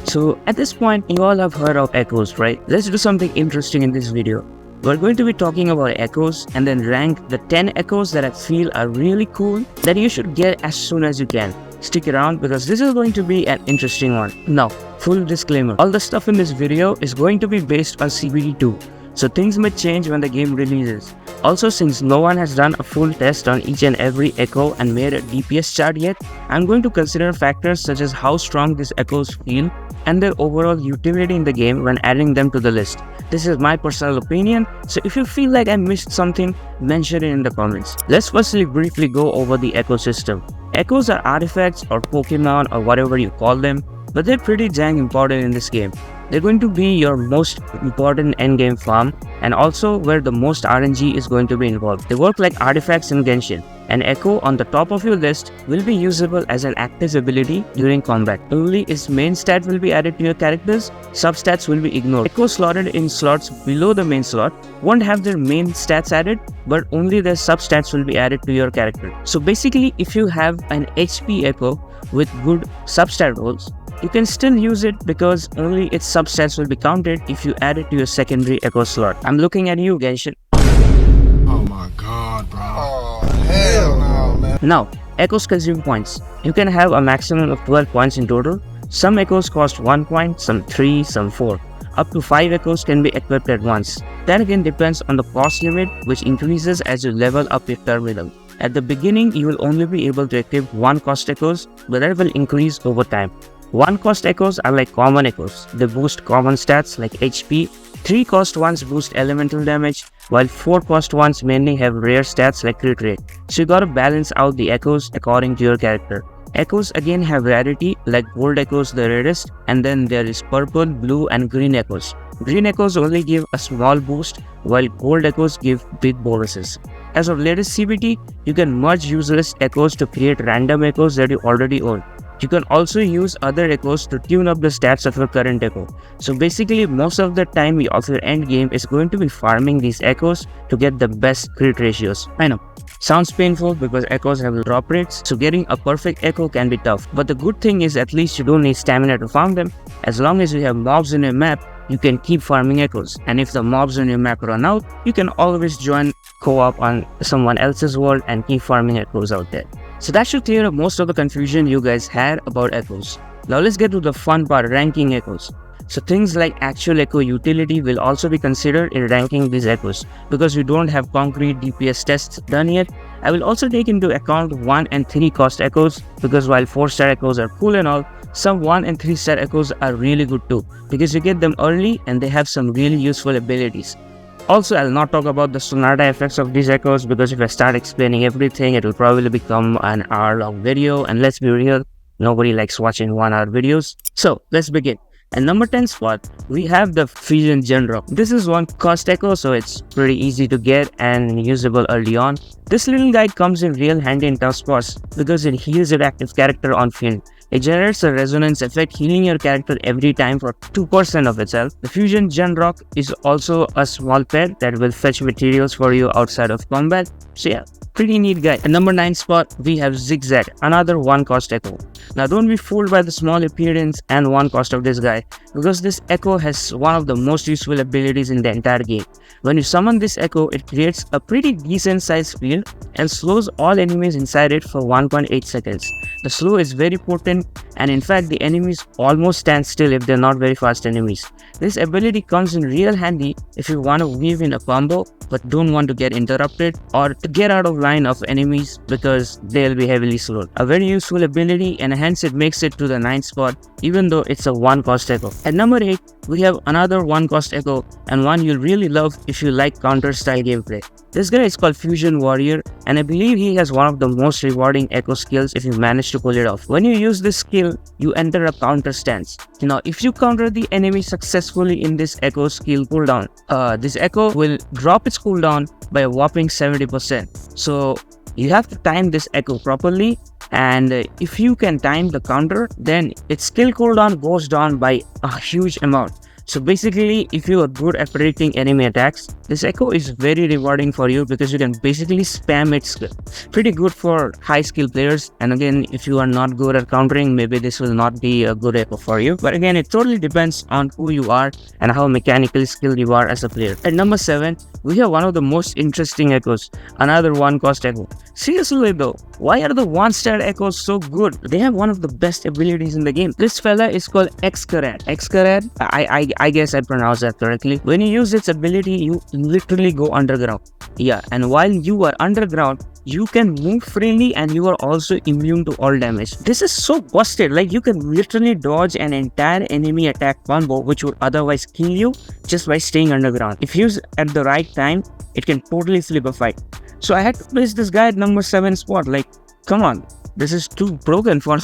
So at this point, you all have heard of echoes, right? Let's do something interesting in this video. We're going to be talking about echoes and then rank the 10 echoes that I feel are really cool that you should get as soon as you can. Stick around because this is going to be an interesting one. Now, full disclaimer, all the stuff in this video is going to be based on CBD2, so things may change when the game releases. Also, since no one has done a full test on each and every echo and made a DPS chart yet, I'm going to consider factors such as how strong these echoes feel and their overall utility in the game when adding them to the list. This is my personal opinion, so if you feel like I missed something, mention it in the comments. Let's firstly briefly go over the ecosystem. Echoes are artifacts or Pokemon or whatever you call them, but they're pretty dang important in this game. They're going to be your most important endgame farm and also where the most RNG is going to be involved. They work like artifacts in Genshin. An echo on the top of your list will be usable as an active ability during combat. Only its main stat will be added to your characters, substats will be ignored. Echoes slotted in slots below the main slot won't have their main stats added, but only their substats will be added to your character. So basically, if you have an HP echo with good substat rolls, you can still use it because only its substats will be counted if you add it to your secondary echo slot. I'm looking at you, Genshin. Oh my god, bro. Oh, hell no, man. Now, echoes consume points. You can have a maximum of 12 points in total. Some echoes cost 1 point, some 3, some 4. Up to 5 echoes can be equipped at once. That again depends on the cost limit, which increases as you level up your terminal. At the beginning, you will only be able to equip 1 cost echoes, but that will increase over time. 1 cost echoes are like common echoes. They boost common stats like HP. 3 cost ones boost elemental damage, while 4 cost ones mainly have rare stats like crit rate. So you gotta balance out the echoes according to your character. Echoes again have rarity, like gold echoes the rarest, and then there is purple, blue and green echoes. Green echoes only give a small boost, while gold echoes give big bonuses. As of latest CBT, you can merge useless echoes to create random echoes that you already own. You can also use other echoes to tune up the stats of your current echo. So basically, most of the time of your end game is going to be farming these echoes to get the best crit ratios. I know, sounds painful because echoes have drop rates, so getting a perfect echo can be tough. But the good thing is at least you don't need stamina to farm them. As long as you have mobs in your map, you can keep farming echoes. And if the mobs on your map run out, you can always join co-op on someone else's world and keep farming echoes out there. So that should clear up most of the confusion you guys had about echoes. Now let's get to the fun part, ranking echoes. So things like actual echo utility will also be considered in ranking these echoes. Because we don't have concrete DPS tests done yet, I will also take into account 1 and 3 cost echoes, because while 4-star echoes are cool and all, some 1 and 3-star echoes are really good too, because you get them early and they have some really useful abilities. Also, I'll not talk about the Sonata effects of these echoes because if I start explaining everything, it will probably become an hour-long video, and let's be real, nobody likes watching 1-hour videos. So, let's begin. At number 10 spot, we have the Fusion Genrock. This is 1 cost echo, so it's pretty easy to get and usable early on. This little guy comes in real handy in tough spots because it heals your active character on field. It generates a resonance effect, healing your character every time for 2% of itself. The Fusion Genrock is also a small pet that will fetch materials for you outside of combat. So yeah, pretty neat guy. At number 9 spot, we have Zigzag, another 1 cost echo. Now don't be fooled by the small appearance and 1 cost of this guy, because this echo has one of the most useful abilities in the entire game. When you summon this echo, it creates a pretty decent sized field and slows all enemies inside it for 1.8 seconds. The slow is very potent, and in fact the enemies almost stand still if they're not very fast enemies. This ability comes in real handy if you want to weave in a combo but don't want to get interrupted or to get out of line of enemies because they'll be heavily slowed. A very useful ability, and hence it makes it to the 9th spot even though it's a 1 cost echo. At number 8, we have another 1 cost echo, and one you'll really love if you like counter style gameplay. This guy is called Fusion Warrior, and I believe he has one of the most rewarding echo skills if you manage to pull it off. When you use this skill, you enter a counter stance. Now, if you counter the enemy successfully in this echo skill cooldown, this echo will drop its cooldown by a whopping 70%. So you have to time this echo properly, and if you can time the counter, then its skill cooldown goes down by a huge amount. So basically, if you are good at predicting enemy attacks, this Echo is very rewarding for you because you can basically spam its skill. Pretty good for high skill players, and again, if you are not good at countering, maybe this will not be a good Echo for you. But again, it totally depends on who you are and how mechanically skilled you are as a player. At number 7, we have one of the most interesting Echoes, another 1-cost Echo. Seriously though, why are the 1-star Echoes so good? They have one of the best abilities in the game. This fella is called ECHOS. ECHOS, I guess I pronounced that correctly. When you use its ability, you literally go underground. Yeah, and while you are underground, you can move freely and you are also immune to all damage. This is so busted, like you can literally dodge an entire enemy attack combo which would otherwise kill you just by staying underground. If used at the right time, it can totally flip a fight. So I had to place this guy at number 7 spot. Like, come on, this is too broken for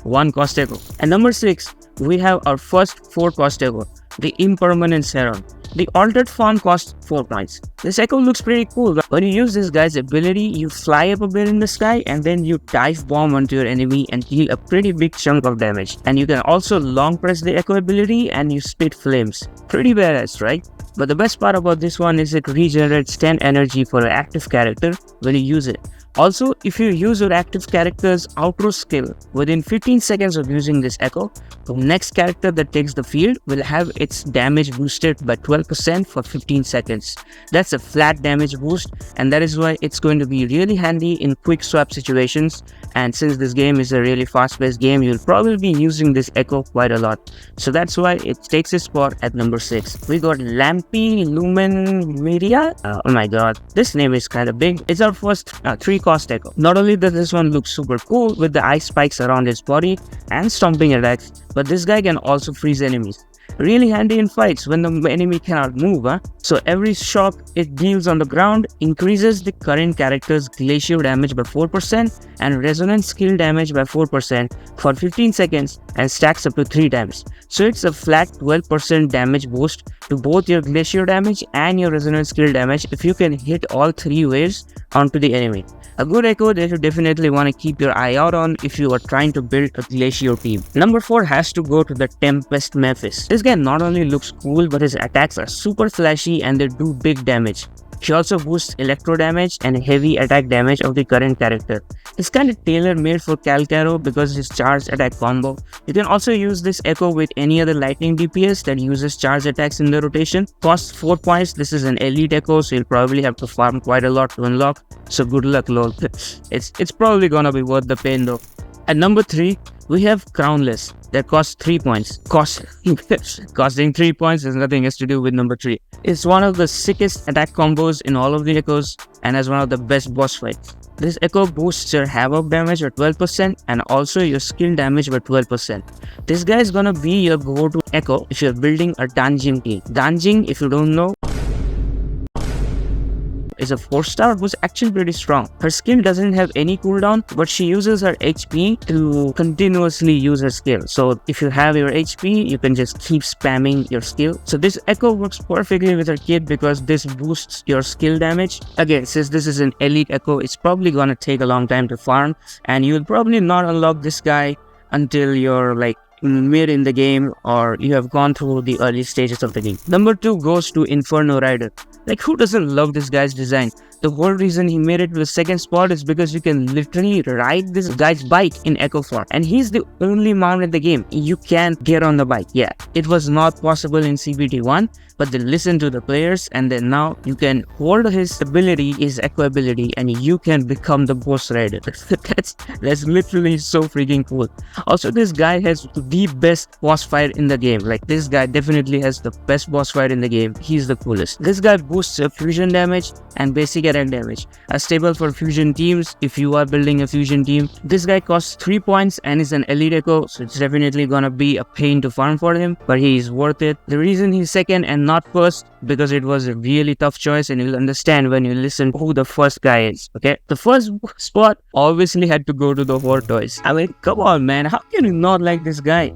one cost Echo. At number 6, we have our first 4-cost Echo, the Impermanence Heron. The altered form costs 4 points. This Echo looks pretty cool. When you use this guy's ability, you fly up a bit in the sky and then you dive bomb onto your enemy and deal a pretty big chunk of damage. And you can also long press the Echo ability and you spit flames. Pretty badass, right? But the best part about this one is it regenerates 10 energy for an active character when you use it. Also, if you use your active character's outro skill within 15 seconds of using this Echo, the next character that takes the field will have its damage boosted by 12% for 15 seconds. That's a flat damage boost, and that is why it's going to be really handy in quick swap situations. And since this game is a really fast-paced game, you'll probably be using this Echo quite a lot. So that's why it takes its spot at number 6. We got Lampy Lumen Media. Oh my god, this name is kind of big. It's our first 3-cost Echo. Not only does this one look super cool with the ice spikes around its body and stomping attacks, but this guy can also freeze enemies. Really handy in fights when the enemy cannot move, So every shock it deals on the ground increases the current character's glacier damage by 4% and resonance skill damage by 4% for 15 seconds and stacks up to 3 times. So it's a flat 12% damage boost to both your glacier damage and your resonance skill damage if you can hit all 3 waves onto the enemy. A good Echo that you definitely want to keep your eye out on if you are trying to build a Glacier team. Number 4 has to go to the Tempest Memphis. This guy not only looks cool, but his attacks are super flashy and they do big damage. He also boosts electro damage and heavy attack damage of the current character. It's kind of tailor-made for Calcaro because his charged attack combo. You can also use this Echo with any other lightning DPS that uses charge attacks in the rotation. Costs 4 points. This is an elite Echo, so you'll probably have to farm quite a lot to unlock. So good luck, lol. It's probably gonna be worth the pain though. At number 3, we have Crownless that costs 3 points. Costing 3 points has nothing else to do with number 3. It's one of the sickest attack combos in all of the Echoes and has one of the best boss fights. This Echo boosts your havoc damage by 12% and also your skill damage by 12%. This guy is gonna be your go-to Echo if you're building a Danjing team. Danjing, if you don't know, is a 4-star who's actually pretty strong. Her skill doesn't have any cooldown, but she uses her HP to continuously use her skill. So if you have your HP, you can just keep spamming your skill. So this Echo works perfectly with her kit because this boosts your skill damage. Again, since this is an elite Echo, it's probably gonna take a long time to farm, and you'll probably not unlock this guy until you're like mid in the game or you have gone through the early stages of the game. Number 2 goes to Inferno Rider. Like, who doesn't love this guy's design? The whole reason he made it to the 2nd spot is because you can literally ride this guy's bike in Echo form. And he's the only mount in the game. You can't get on the bike. Yeah, it was not possible in CBT 1, but they listened to the players and then now you can hold his ability, his Echo ability, and you can become the boss rider. That's literally so freaking cool. Also, this guy has the best boss fight in the game. Like, this guy definitely has the best boss fight in the game. He's the coolest. This guy boosts your fusion damage and basic attack damage. A stable for fusion teams if you are building a fusion team. This guy costs 3 points and is an elite Echo, so it's definitely gonna be a pain to farm for him, but he is worth it. The reason he's 2nd and not 1st because it was a really tough choice, and you'll understand when you listen who the first guy is. Okay, the first spot obviously had to go to the Horde Toys. I mean, come on man, how can you not like this guy?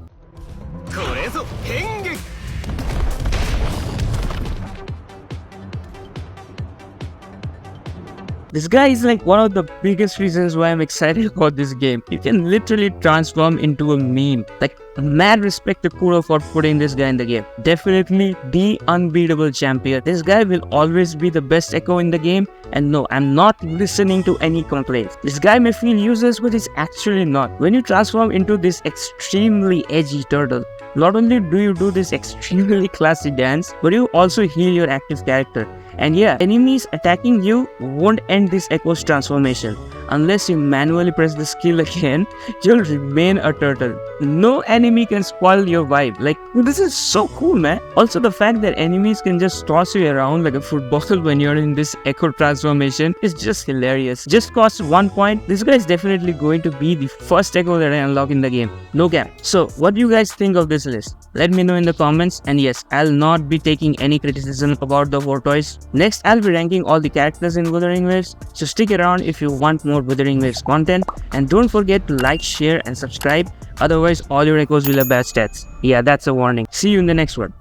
This guy is like one of the biggest reasons why I'm excited about this game. You can literally transform into a meme. Like, mad respect to Kuro for putting this guy in the game. Definitely the unbeatable champion. This guy will always be the best Echo in the game. And no, I'm not listening to any complaints. This guy may feel useless, but it's actually not. When you transform into this extremely edgy turtle, not only do you do this extremely classy dance, but you also heal your active character. And yeah, enemies attacking you won't end this Echo's transformation. Unless you manually press the skill again, you'll remain a turtle. No enemy can spoil your vibe. Like, this is so cool, man. Also, the fact that enemies can just toss you around like a football when you're in this Echo transformation is just hilarious. Just costs 1 point. This guy is definitely going to be the first Echo that I unlock in the game. No cap. So, what do you guys think of this list? Let me know in the comments. And yes, I'll not be taking any criticism about the Vortoise. Next, I'll be ranking all the characters in Wuthering Waves. So stick around if you want more Wuthering Waves content. And don't forget to like, share and subscribe. Otherwise, all your Echoes will have bad stats. Yeah, that's a warning. See you in the next one.